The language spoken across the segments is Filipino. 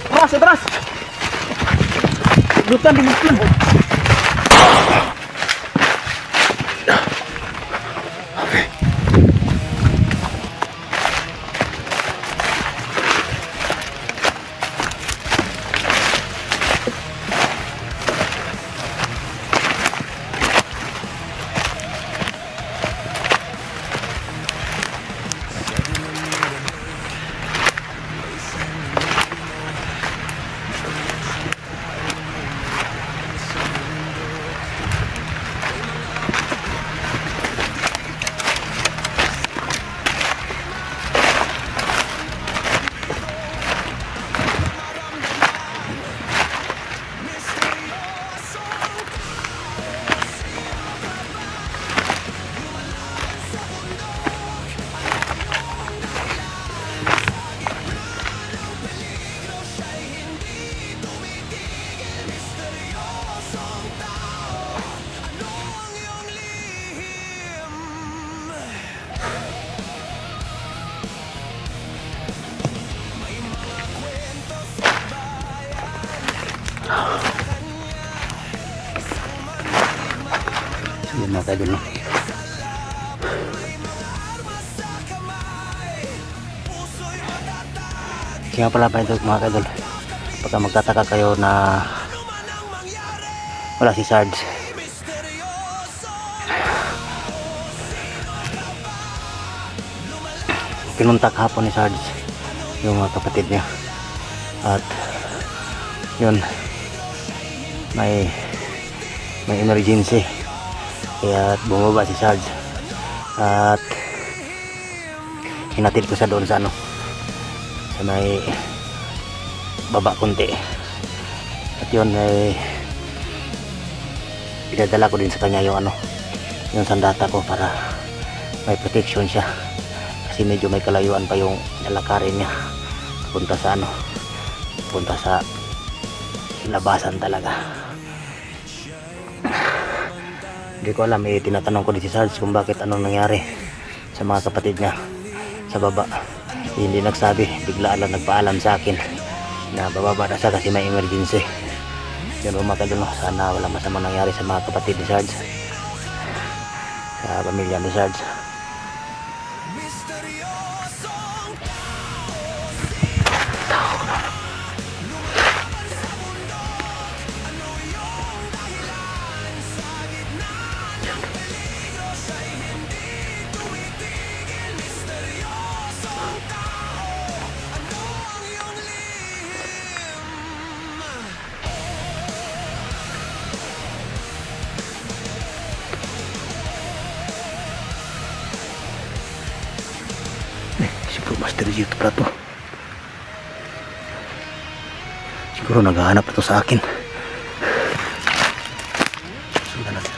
Atras, atras. Lutan, lutan. Yan mga kaidol, no? Kaya pala pa ito mga kaidol, pagka magtataka kayo na wala si Sarge, pinuntak hapon ni Sarge yung mga kapatid niya at yun, may emergency kaya bumaba si Sarge at hinatid ko sa doon sa ano, sa may baba kunti at yun ay pinadala ko din sa kanya yung ano, yung sandata ko para may protection siya kasi medyo may kalayuan pa yung lalakarin niya punta sa ano, punta sa labasan talaga. Hindi ko alam, tinatanong ko din si Sarge kung bakit anong nangyari sa mga kapatid niya sa baba. Hindi nagsabi, bigla lang nagpaalam sa akin na bababa na siya kasi may emergency. Yun mga kaidol, sana wala masamang nangyari sa mga kapatid ni Sarge, sa pamilya ni Sarge. Master G pala to. Siguro naghahanap na to sa akin. Sundan natin.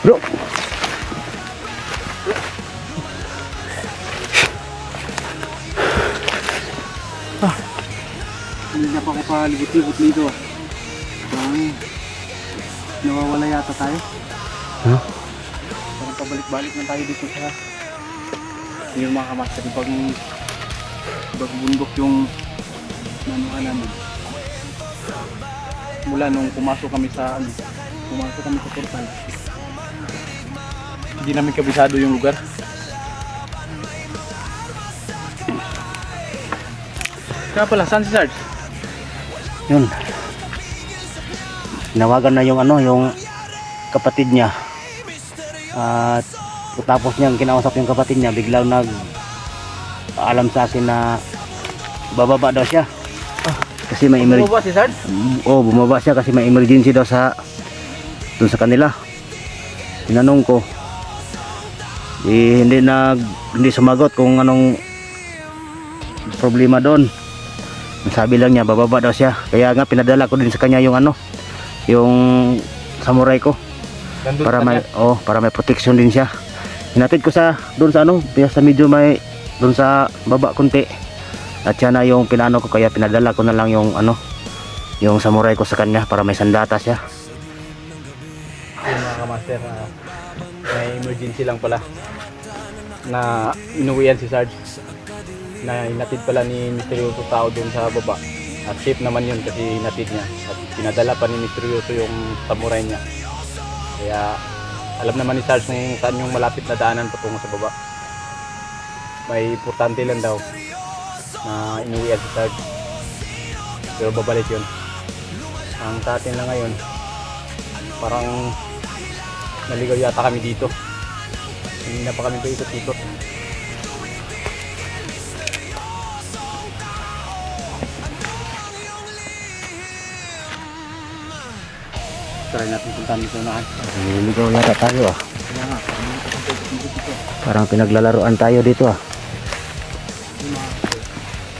Bro. Hindi na pa ako palibot-libot dito. Nawawala yata tayo. Huh? Parang pabalik-balik na tayo dito sa yung mga kamaster. Pag bundok yung nanuhan namin. Mula nung pumasok kami sa portal. Hindi namin kabisado yung lugar. Kaya pala, saan si Sarge? Yun. Tinawagan na yung ano, yung kapatid niya. At tapos niyang kinausap yung kapatid niya, biglang nagpaalam sa akin na bababa daw siya. Kasi may emergency. Bumaba si Sarge? Oh, bumaba siya kasi may emergency daw dun sa kanila. Tinanong ko. Hindi sumagot kung anong problema doon. Sabi lang niya bababa daw siya. Kaya nga pinadala ko din sa kanya yung yung samurai ko. Nandun Para ka may niya? para may protection din siya. Hinatid ko doon sa medyo may doon sa baba konti. At siya na yung pinano ko, kaya pinadala ko na lang yung yung samurai ko sa kanya para may sandata siya. Yung mga kamaster, may emergency lang pala na inuwian si Sarge, na inatid pala ni Misteryoso tao doon sa baba, at safe naman yun kasi inatid niya at pinadala pa ni Misteryoso yung samurai niya. Kaya alam naman ni Sarge kung saan yung malapit na daanan patungo sa baba. May importante lang daw na inuwian si Sarge, pero babalik yun. Ang sa atin lang ngayon, parang naligaw yata kami dito. Hindi na pa kami paikot-ikot. Try natin puntahan dito na. Nililigaw yata tayo ah. Kaya nga, dito. Parang pinaglalaroan tayo dito ah.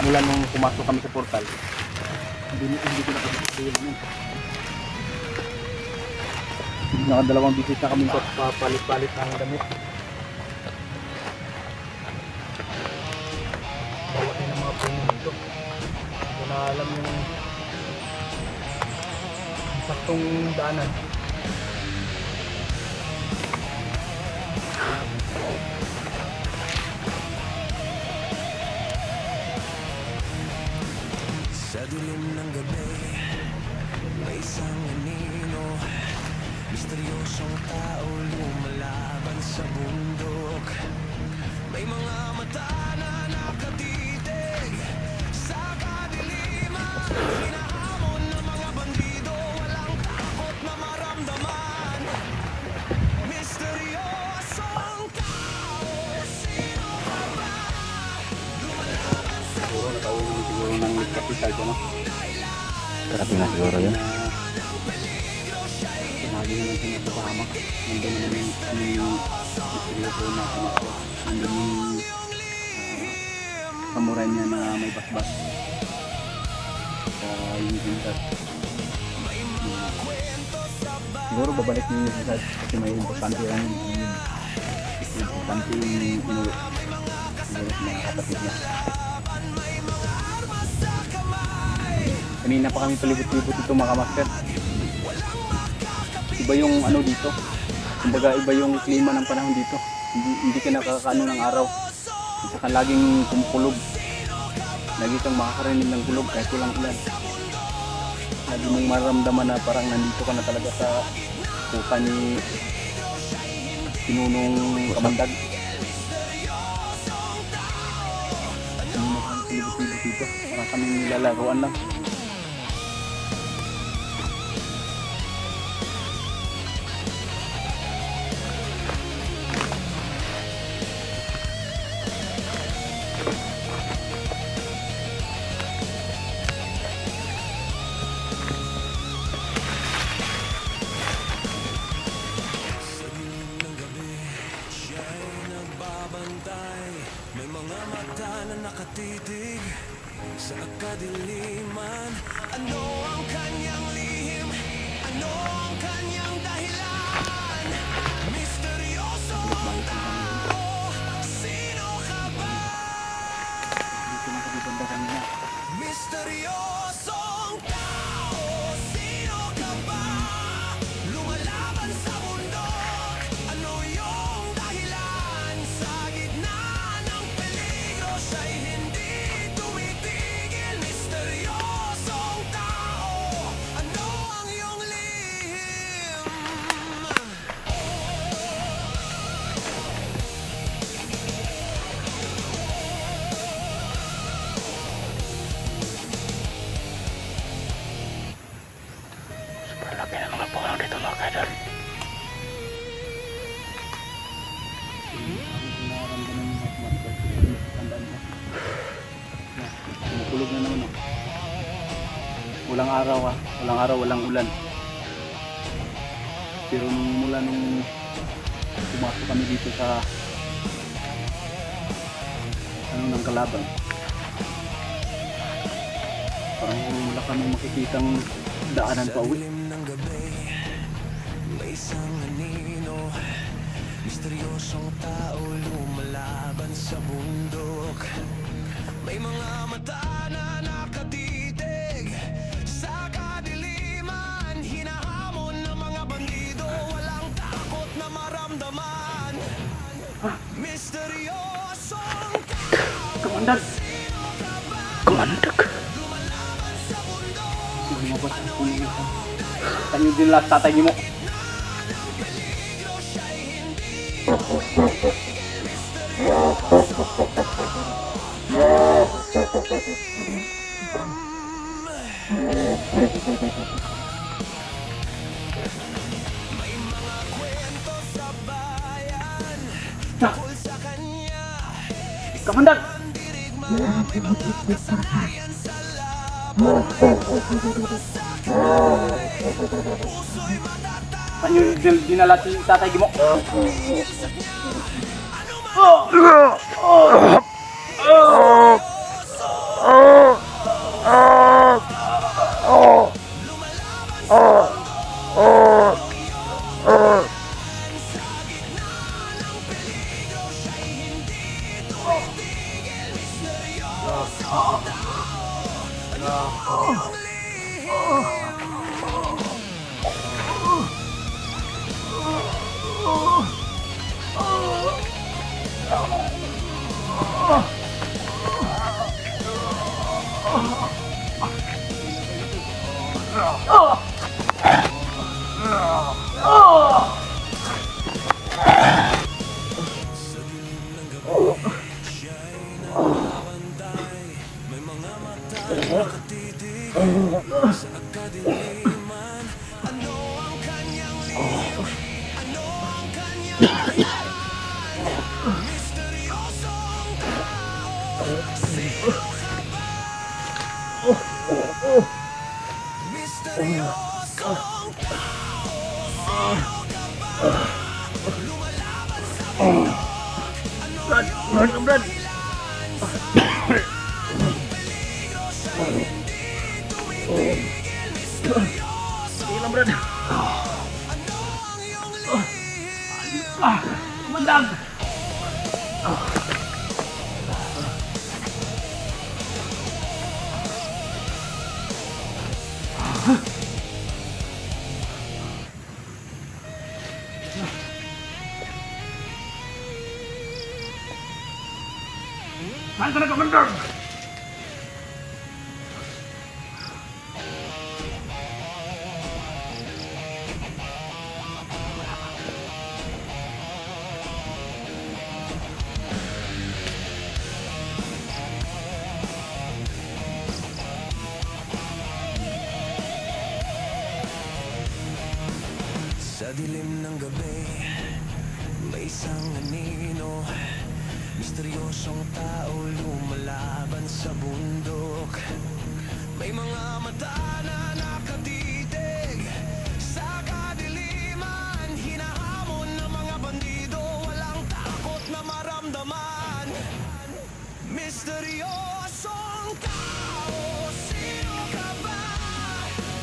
Mula nung pumasok kami sa portal, hindi ko nakapagpapayil nun. Nakadalawang bisis na kami papalit-palit ng damit. Bawa din ang mga puno dito. Hindi ko na alam yung saktong daanan. Sa dilim ng gabi, may isang anino, misteryosong tao lumalaban sa bundok. May mga mata na nakatitig sa kadiliman, hinahamon ng mga bandido, walang takot na maramdaman. Misteryosong tao, sino ka ba? Siguro nakauwi siguro ng kapital ko, no? Tarapi na siguro yun. Sinabi naman siya sa pahamak. Nandun naman yung misteryoso na kamakot. Nandun yung samurai niya na may basbas sa yung pintas. Siguro babalik niyo sa Sarge kasi may importante lang yun. Importante yung inuwi. Siguro sa mga kapatid niya. Kanina pa kami palibot-libot dito mga kamaster. Iba yung ano dito. Kumbaga iba yung klima ng panahon dito. Hindi ka nakakaano ng araw. Isa ka laging kumukulog. Lagi kang makakarinig ng kulog kahit walang ulan. Lagi mong maramdaman na parang nandito ka na talaga sa kuka ni Pinunong Kamandag. Kanina kami palibot-libot dito. Parang kami nilalaroan lang. May mga mata na nakatitig sa kadiliman. Ano ang kanyang lihim? Ano ang kanyang dahilan? Misteryosong tao, sino ka ba? Dito na kami banda kanina. Misteryosong tao, sino ka ba? Lumalaban sa bundok, ano yung dahilan? Sa gitna ng peligro, siya'y hindi tumitigil. Misteryosong tao, ano ang iyong lihim? Walang araw ha. Walang araw, walang ulan. Pero mula nung pumasok kami dito sa ng kalaban, parang wala kami makikitang daanan pa uwi. Ng gabi, may isang anino, misteryosong tao lumalaban sa bundok. May mga mata na nakatitig sa kadiliman, hinahamon ng mga bandido, walang takot na maramdaman. Misteryosong Kamandag! Kamandag. Tanyo din lahat tatay mo. Kamandag! Tanyo din lahat tatay mo. Kamandag! Saan ka na, Kamandag? Sa dilim ng gabi, may isang anino, misteryosong tao lumalaban sa bundok. May mga mata na nakatitig sa kadiliman, hinahamon ng mga bandido, walang takot na maramdaman. Misteryosong tao, sino ka ba?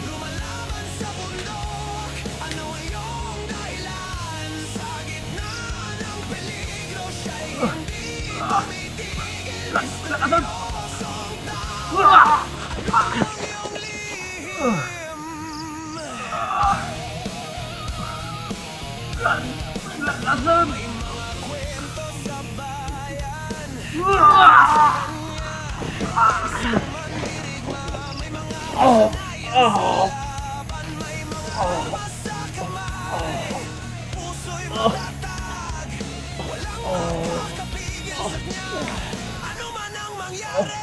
Lumalaban sa bundok, ano ang iyong dahilan? Sa gitna ng peligro, siya'y hindi tumitigil. Misteryosong tao, ang iyong lihim. May mga kwento sa bayan, may mga laban, may mga basa kamay, puso'y matatag, walang makakapigil sa kanya, ano man ang mangyari.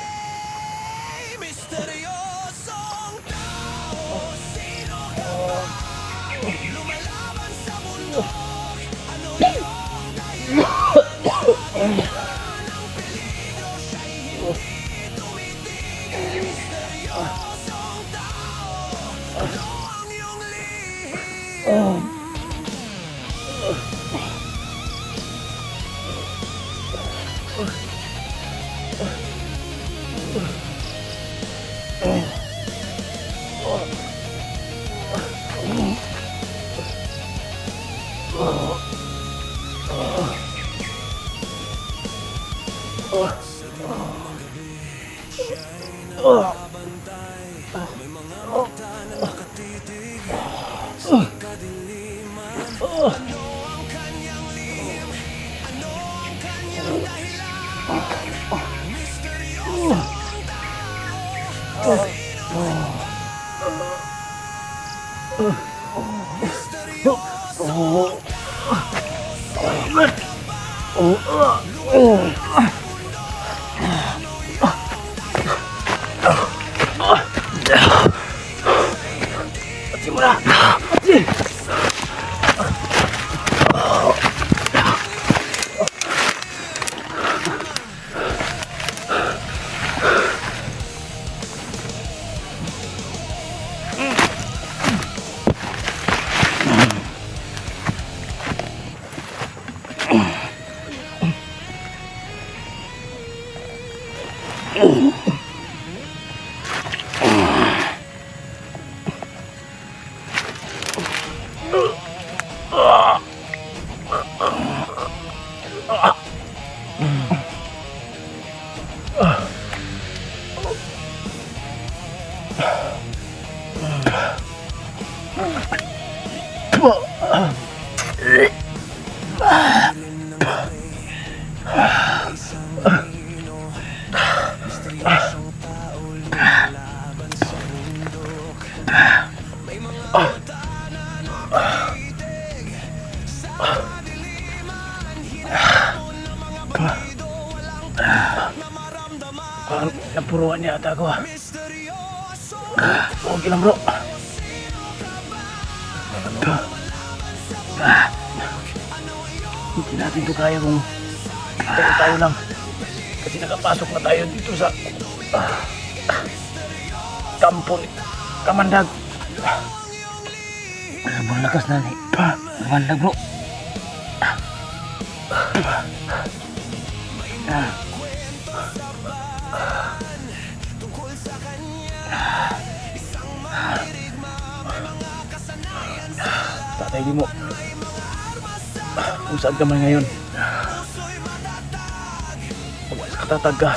Misteryosong tao, sino ka ba? Lumalaban sa mundo, ano iyong dahilan? Ng peligro, siya'y hindi tumitigil. Misteryosong tao, Parang napuruan niya ata ako. Okay lang bro. Hindi natin ito kaya kung tayo lang. Kasi nakapasok na tayo dito sa kampo ni Kamandag. Sobrang lakas na ni Kamandag bro. Tatay di mo. Kung saan ka man ngayon. Katatag ka.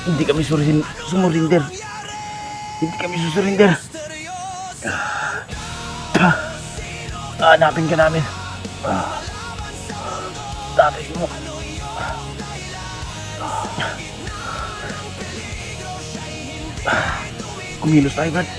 Hindi kami sumurinder. Hindi kami susurinder. Hanapin ka namin. Tatay mo. Kumilos tayo, Brad.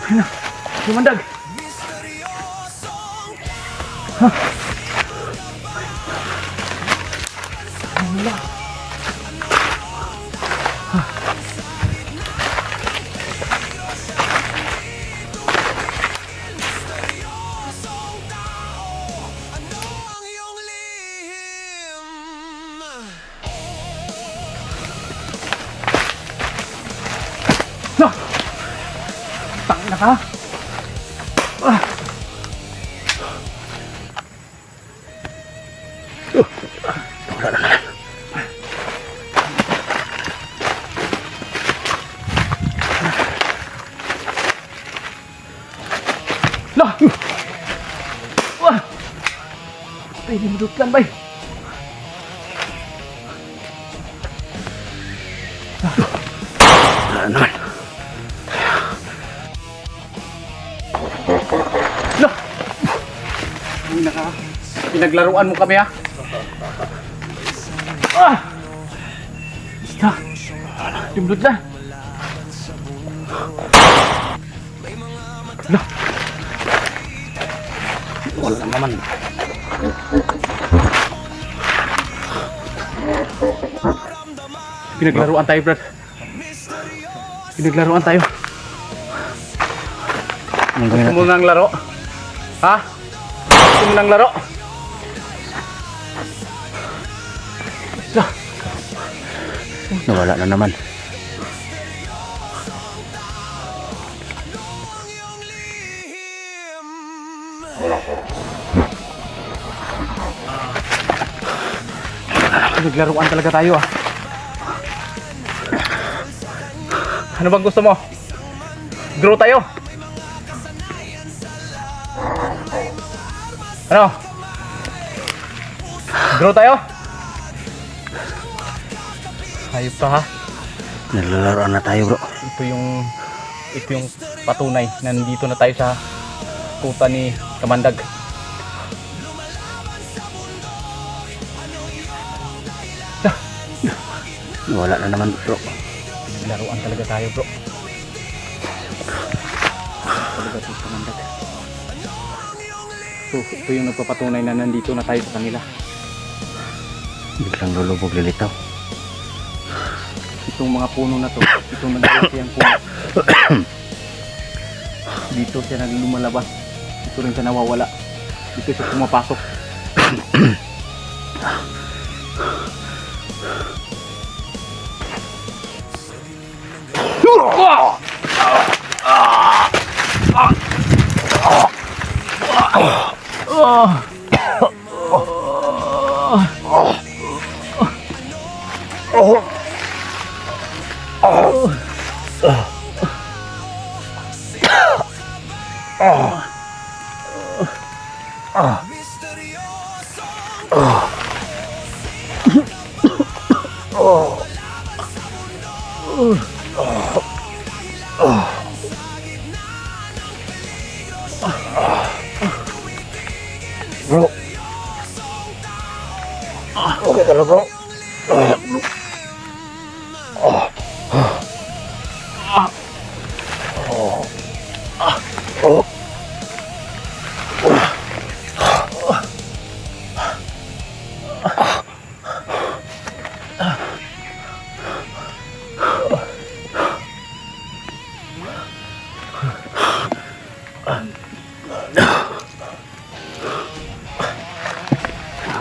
Ayun na, Kamandag. Wala. Tangin na ka. Wala na. Lah! Wah! Pwede mo dutlan ba? Wala naman. Pinaglaruan mo kami ha. Ah! Basta. Dimlod na. Lah. Wala naman. Pinaglaruan tayo, Brad. Pinaglaruan tayo. Anong gawin Gusto mo natin? ng laro? Ha? Gusto mo ng laro? Lah. Nawala na naman. Pinaglaruan talaga tayo ah. Ano bang gusto mo? Draw tayo? Ano? Draw tayo? Hayop ka ha? Naglalaroan na tayo, bro. Ito yung patunay na nandito na tayo sa kuta ni Kamandag. Nawala na naman, bro. Laruan talaga tayo, bro. Talaga ito sa Kamandag. Ito yung nagpapatunay na nandito na tayo sa kanila. Biglang lulubog lilitaw. Itong mga puno na to, itong naglalaki ang puno. Dito siya lumalabas. Dito rin siya nawawala. Dito siya pumapasok. Bro. Okay ka na, bro.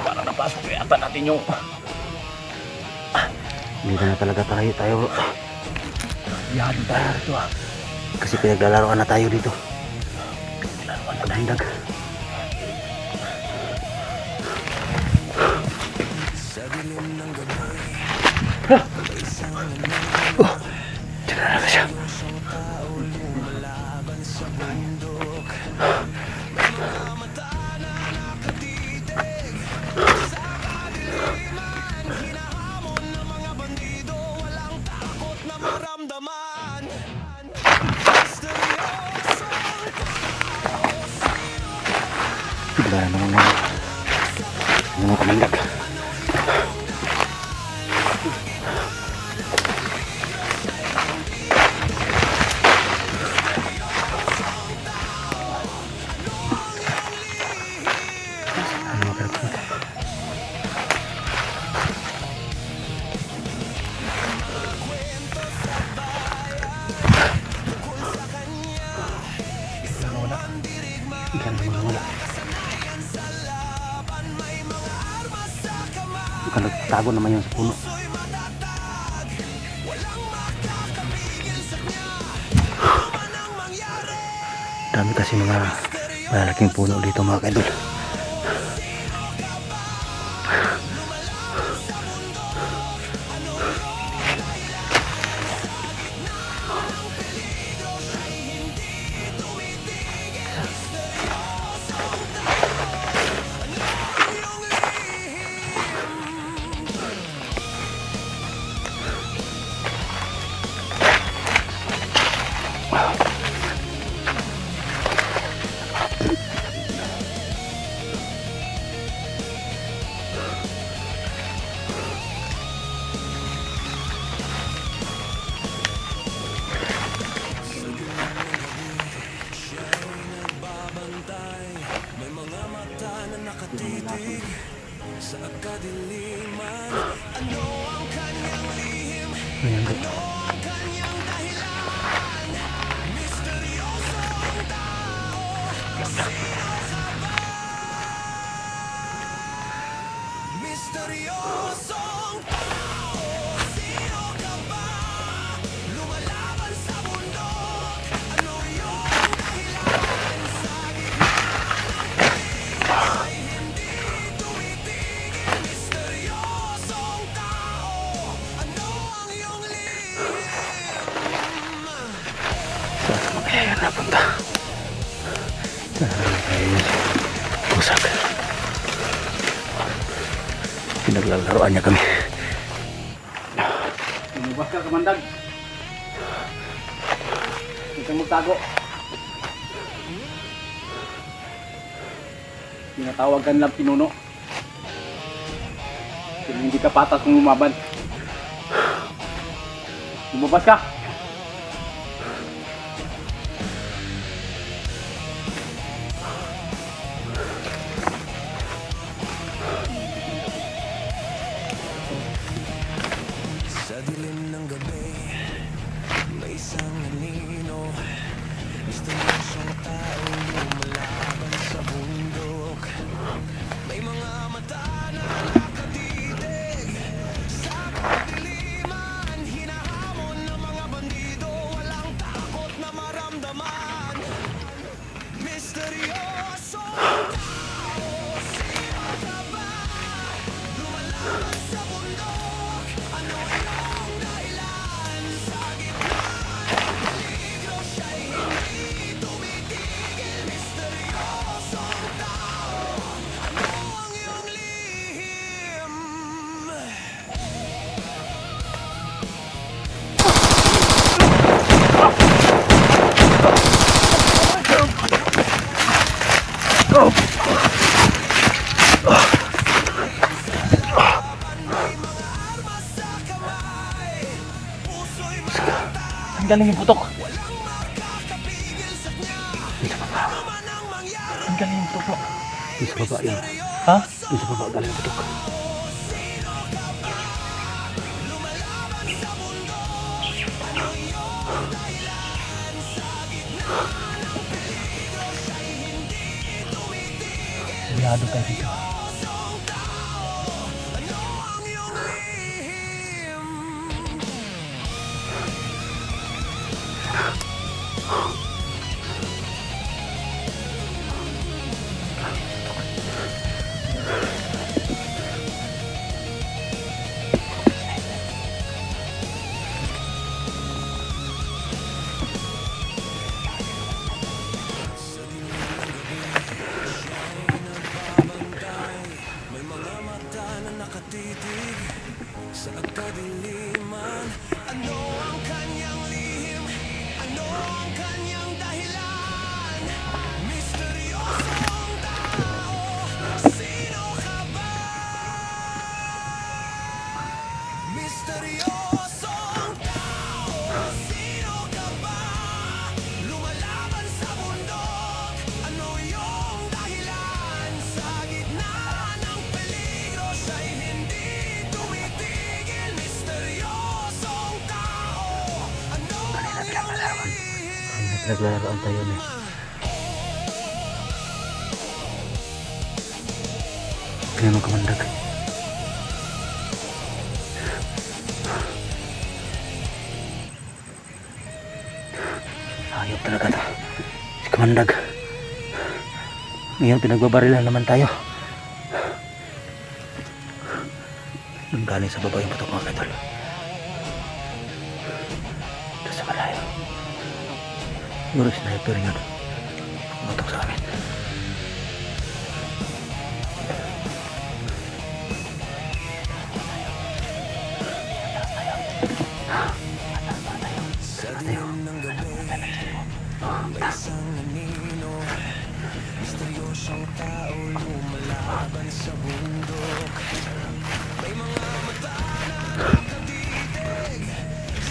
Parang napasok yata natin yung... Dito na talaga tayo, bro. Yan tayo rito ah. Kasi pinaglalaroan na tayo dito. Laruan na Kamandag. Diyan na naman siya. Bigla na naman mga Kamandag. Ano makarapat? Bigla na naman wala. Baka nagtago naman yun sa puno. Dami kasi mga malalaking puno dito, mga kaidol. Ayan, bro. Misteryosong tao, sino ka ba? Lumalaban sa bundok, ano yung dahilan? Sa gitna ay hindi tumitigil. Misteryosong tao, ano ang iyong lihim? Saan naman kaya yan napunta? Ay, pusak. Pinaglalaroan niya kami. Lumabas ka, kamandag. Huwag kang magtago. Tinatawag ka nilang pinuno. Kung hindi ka patas kung lumaban. Lumabas ka! Sa dilim ng gabi, may isang anino. Misteryosong tao lumalaban sa bundok. May mga mata na nakatitig sa kadiliman. Hinahamon ng mga bandido, walang takot na maramdaman. Misteryosong tao, sino ka ba? Lumalaban sa bundok, ano iyong dahilan? Sa gitna ng peligro, siya'y hindi tumitigil. Misteryosong tao, ano ang iyong lihim? May mga armas sa kamay, puso'y matatag. Ang galing yung putok. Walang makakapigil sa kanya. Ano man ang mangyari, Ang galing yung putok mo. Yung sa baba yun. misteryoso Ha? Yung sa baba, galing yung putok. sino ka ba? Lumalaban sa bundok, ano iyong dahilan? Sa gitna ng peligro, siya'y hindi tumitigil. Biyado tayo dito. Misteryosong tao, ano ang iyong lihim? May mga mata na nakatitig sa kadiliman. Ano ang kanyang lihim? Ano ang kanyang dahilan? Misteryosong tao, sino ka ba? Misteryosong tao, sino ka ba? Lumalaban sa bundok, ano yung dahilan? Sa gitna ng peligro, siya'y hindi tumitigil. Misteryosong tao, ano ang iyong lihim? Naglaroan tayo na. Tingnan mo, kamandag. Ayop talaga to. Si kamandag. Ngayon pinagbabarilan naman tayo. Yung galing sa baba yung putok, mga kadol. Ito sa malayo. Siguro sniper yun. Pumatok sa amin. Sa dilim ng gabi, may isang anino. Misteryosong tao lumalaban sa bundok. May mga mata na nakatitig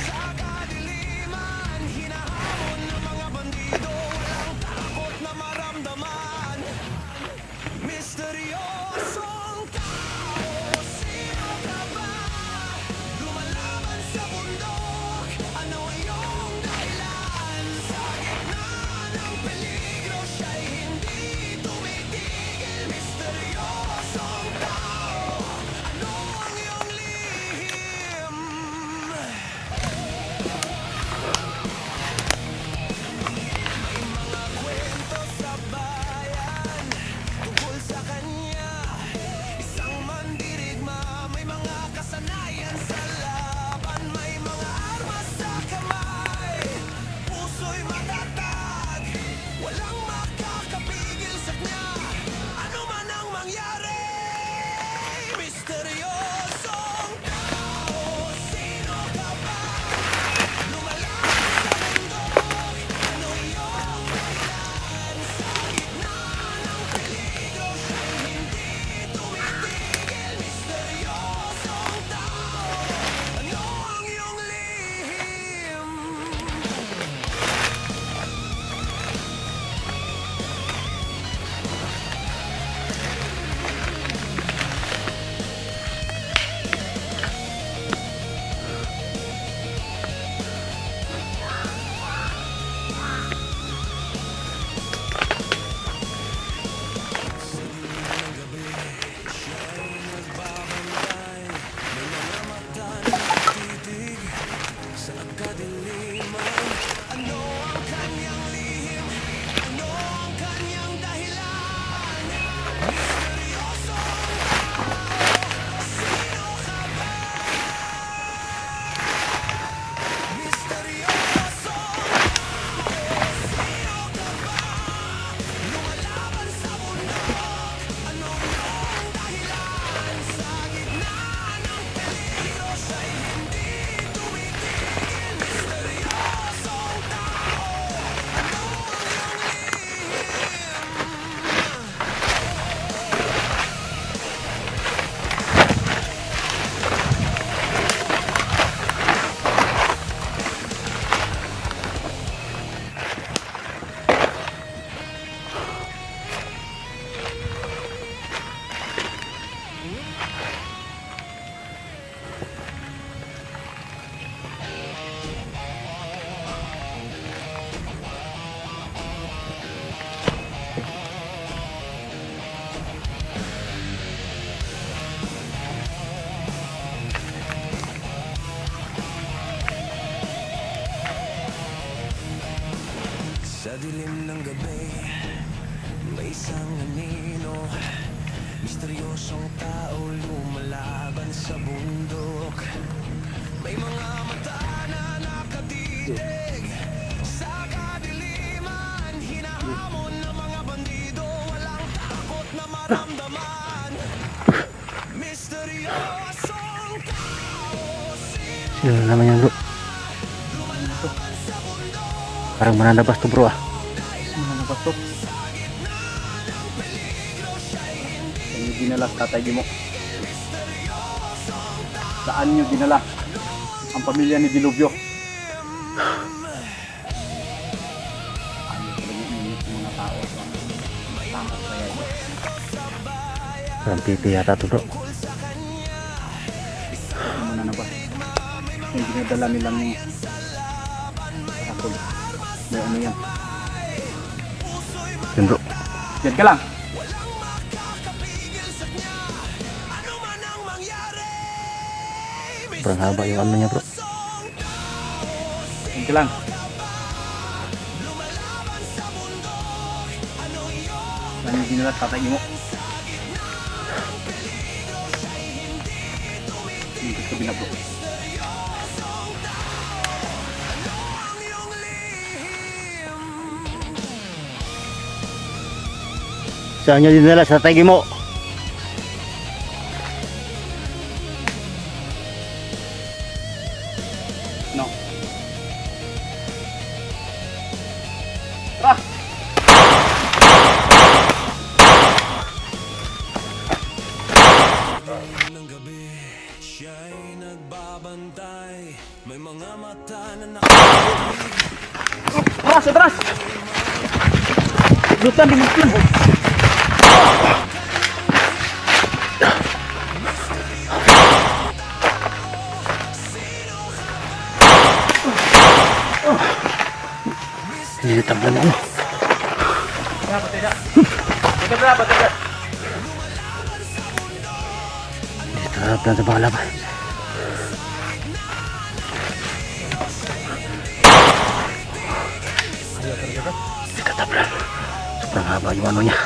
sa kadiliman. Hinahamon ng mga bandido, walang takot na maramdaman. Misteryosong tao, Sa dilim ng gabi, may isang anino, misteryosong tao lumalaban sa bundok. May mga mata na nakatitig sa kadiliman, hinahamon ng mga bandido, walang takot na maramdaman. Misteryosong tao, Sino naman yan bro? Parang mananabas to bro ah. Ano ba to? Yan yung dinala sa tatay mo. Saan nyo dinala ang pamilya ni Dilubyo? Ayaw talaga init ng mga tao. Tama kaya ito. Parang pipi yata to bro. Ano mo na na ba? Yung dinadala nilang sakol. May ano yan? Yun bro. Diyan ka lang! Parang haba yung ano niya bro. Diyan ka lang! Saan yung dinala sa tatay mo? Hindi ko binablo. Saan nyo dinala sa tagi mo? No. Tara! ng gabi, siya'y nagbabantay. May mga mata na Atras! Atras! Lutan di mungkin. Hindi tablan ano. Kenapa tidak? Tidak berapa tidak? Hindi tablan sa mga laban. Hindi tablan. Sobrang haba yung ano niya.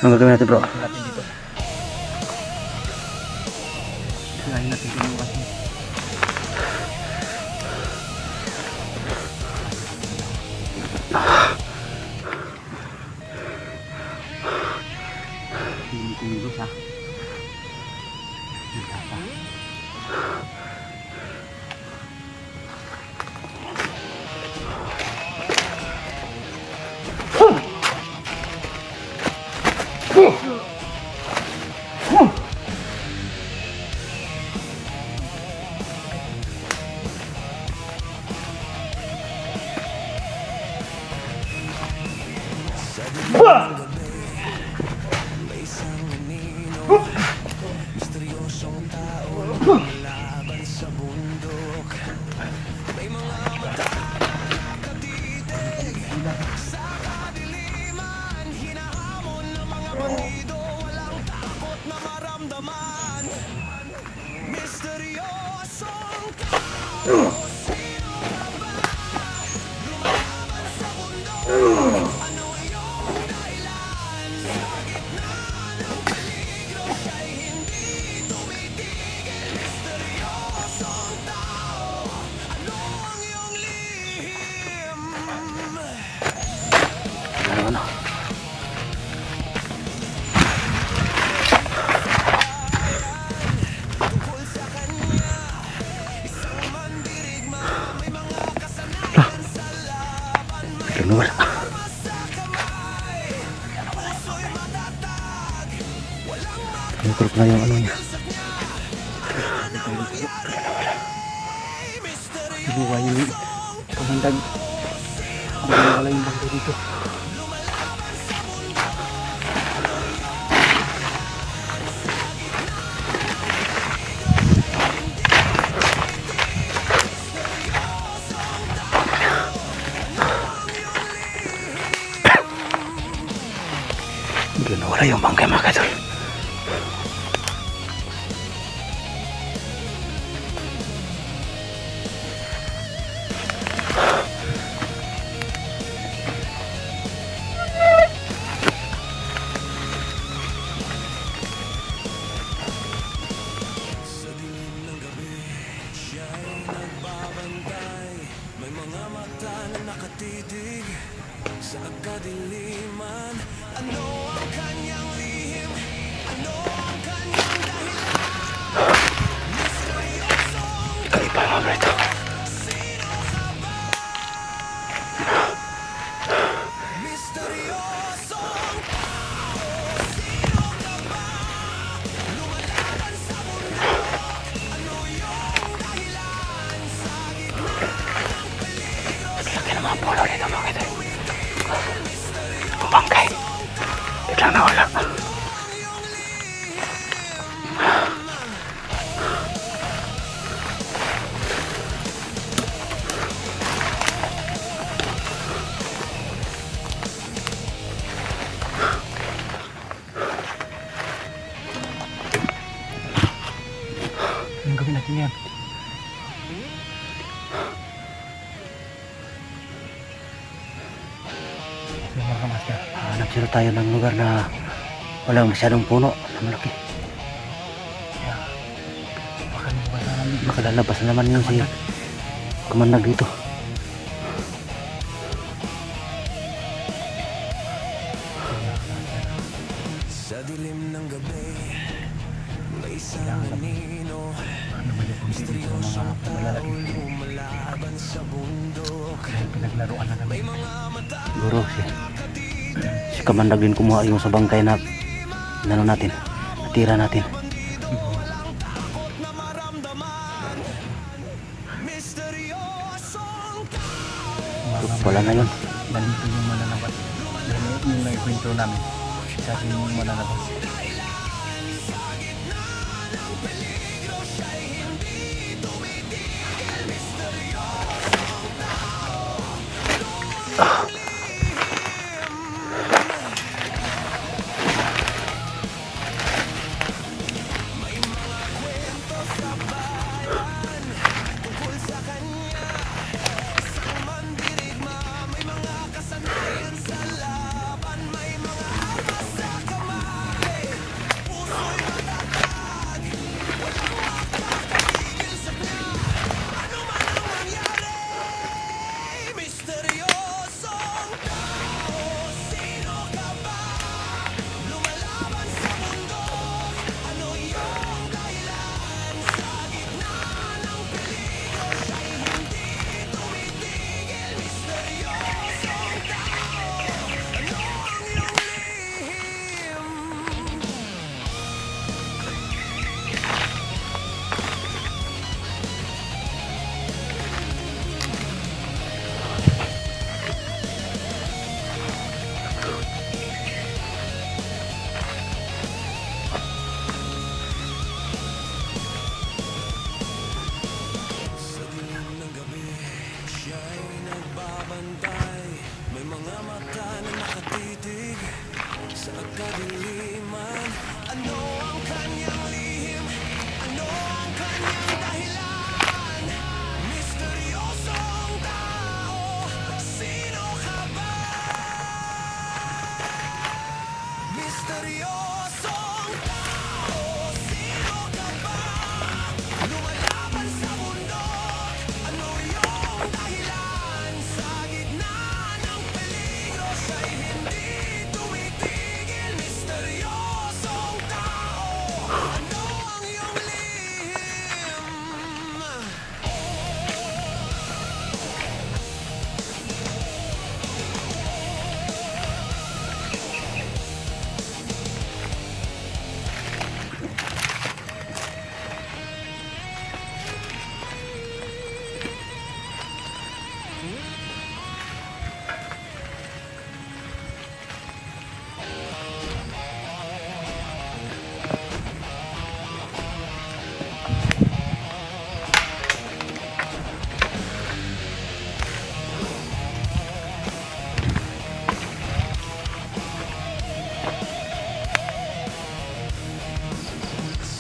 Anong gagawin natin bro? Natin dito. Sirahin natin yung bukas niya. Hindi kumilos ha. Hindi pa. misteryosong tao lumalaban sa bundok. May mga mata nakatitig sa kadiliman, hinahamon ng mga bandido, walang takot na maramdaman. Misteryosong tao, sino ka ba? Lumalaban sa bundok. Ano iyong dahilan? Ng peligro siya'y hindi tumitigil. Misteryosong tao, ano ang iyong lihim? Ano? Tungkol sa kanya, isang mandirigma, may mga kasanayan sa laban. May Ano wala? sa kamay, puso'y matatag, walang Nagkurok na yung ano niya. Buhay yung kamandag. Ang wala yung bangko dito. Wala yung bangkay mga kadol. Kaiba mga bro ito. Laki ng mga polo dito mga kadol. Ang bangkay. Biglang nawala. Anong gawin natin yan? So mga kamaster, hanap sila tayo ng lugar na walang masyadong puno na malaki. Kaya baka lalabas na naman yun si Kamandag dito. Sa dilim ng gabi, may isang anino, misteryosong tao lumalaban sa bundok. Pinaglaruan na kami. Siguro si Kamandag din kumuha yung sa bangkay na nano natin, natira natin. Wala na yun. Nandito yung mananabas. Yung nag-kwento namin. Sa akin yung mananabas.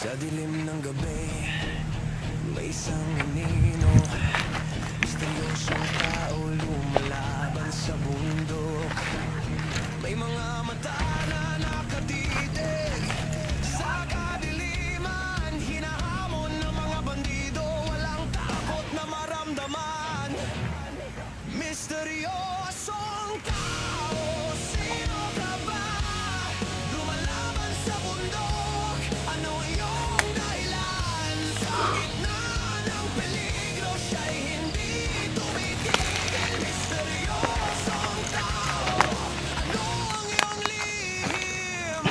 Sa dilim ng gabi, may isang anino, misteryosong tao lumalaban sa bundok. May mga mata na nakatitig sa kadiliman, hinahamon ng mga bandido, walang takot na maramdaman. Misteryosong tao, sino ka ba? Lumalaban sa bundok, ano iyong dahilan? Sa gitna ng peligro, siya'y hindi tumitigil. Misteryosong tao, ano ang iyong lihim?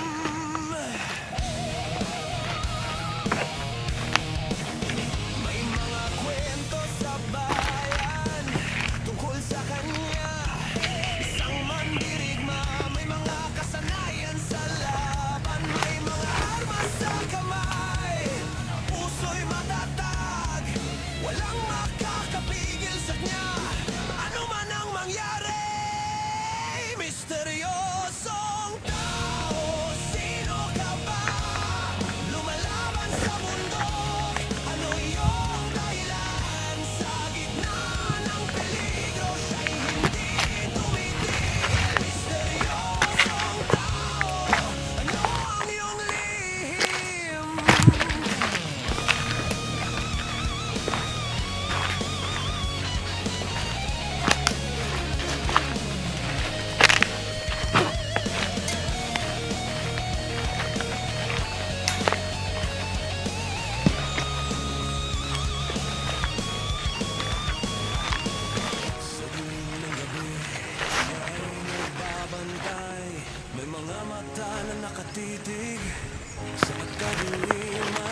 May mga kwento sa bayan tungkol sa kanya, isang mandirigma, may mga kasanayan sa laban, may mga armas sa kamay, puso'y matatag, walang makakapigil sa kanya, ano man ang mangyari. Misteryosong tao, sino ka ba? Lumalaban sa bundok, ano iyong dahilan? Sa gitna ng peligro, siya'y hindi tumitigil. Misteryosong tao, ano ang iyong lihim? Sa dilim ng gabi, may nagbabantay, may mga mata na nakatitig sa kadiliman.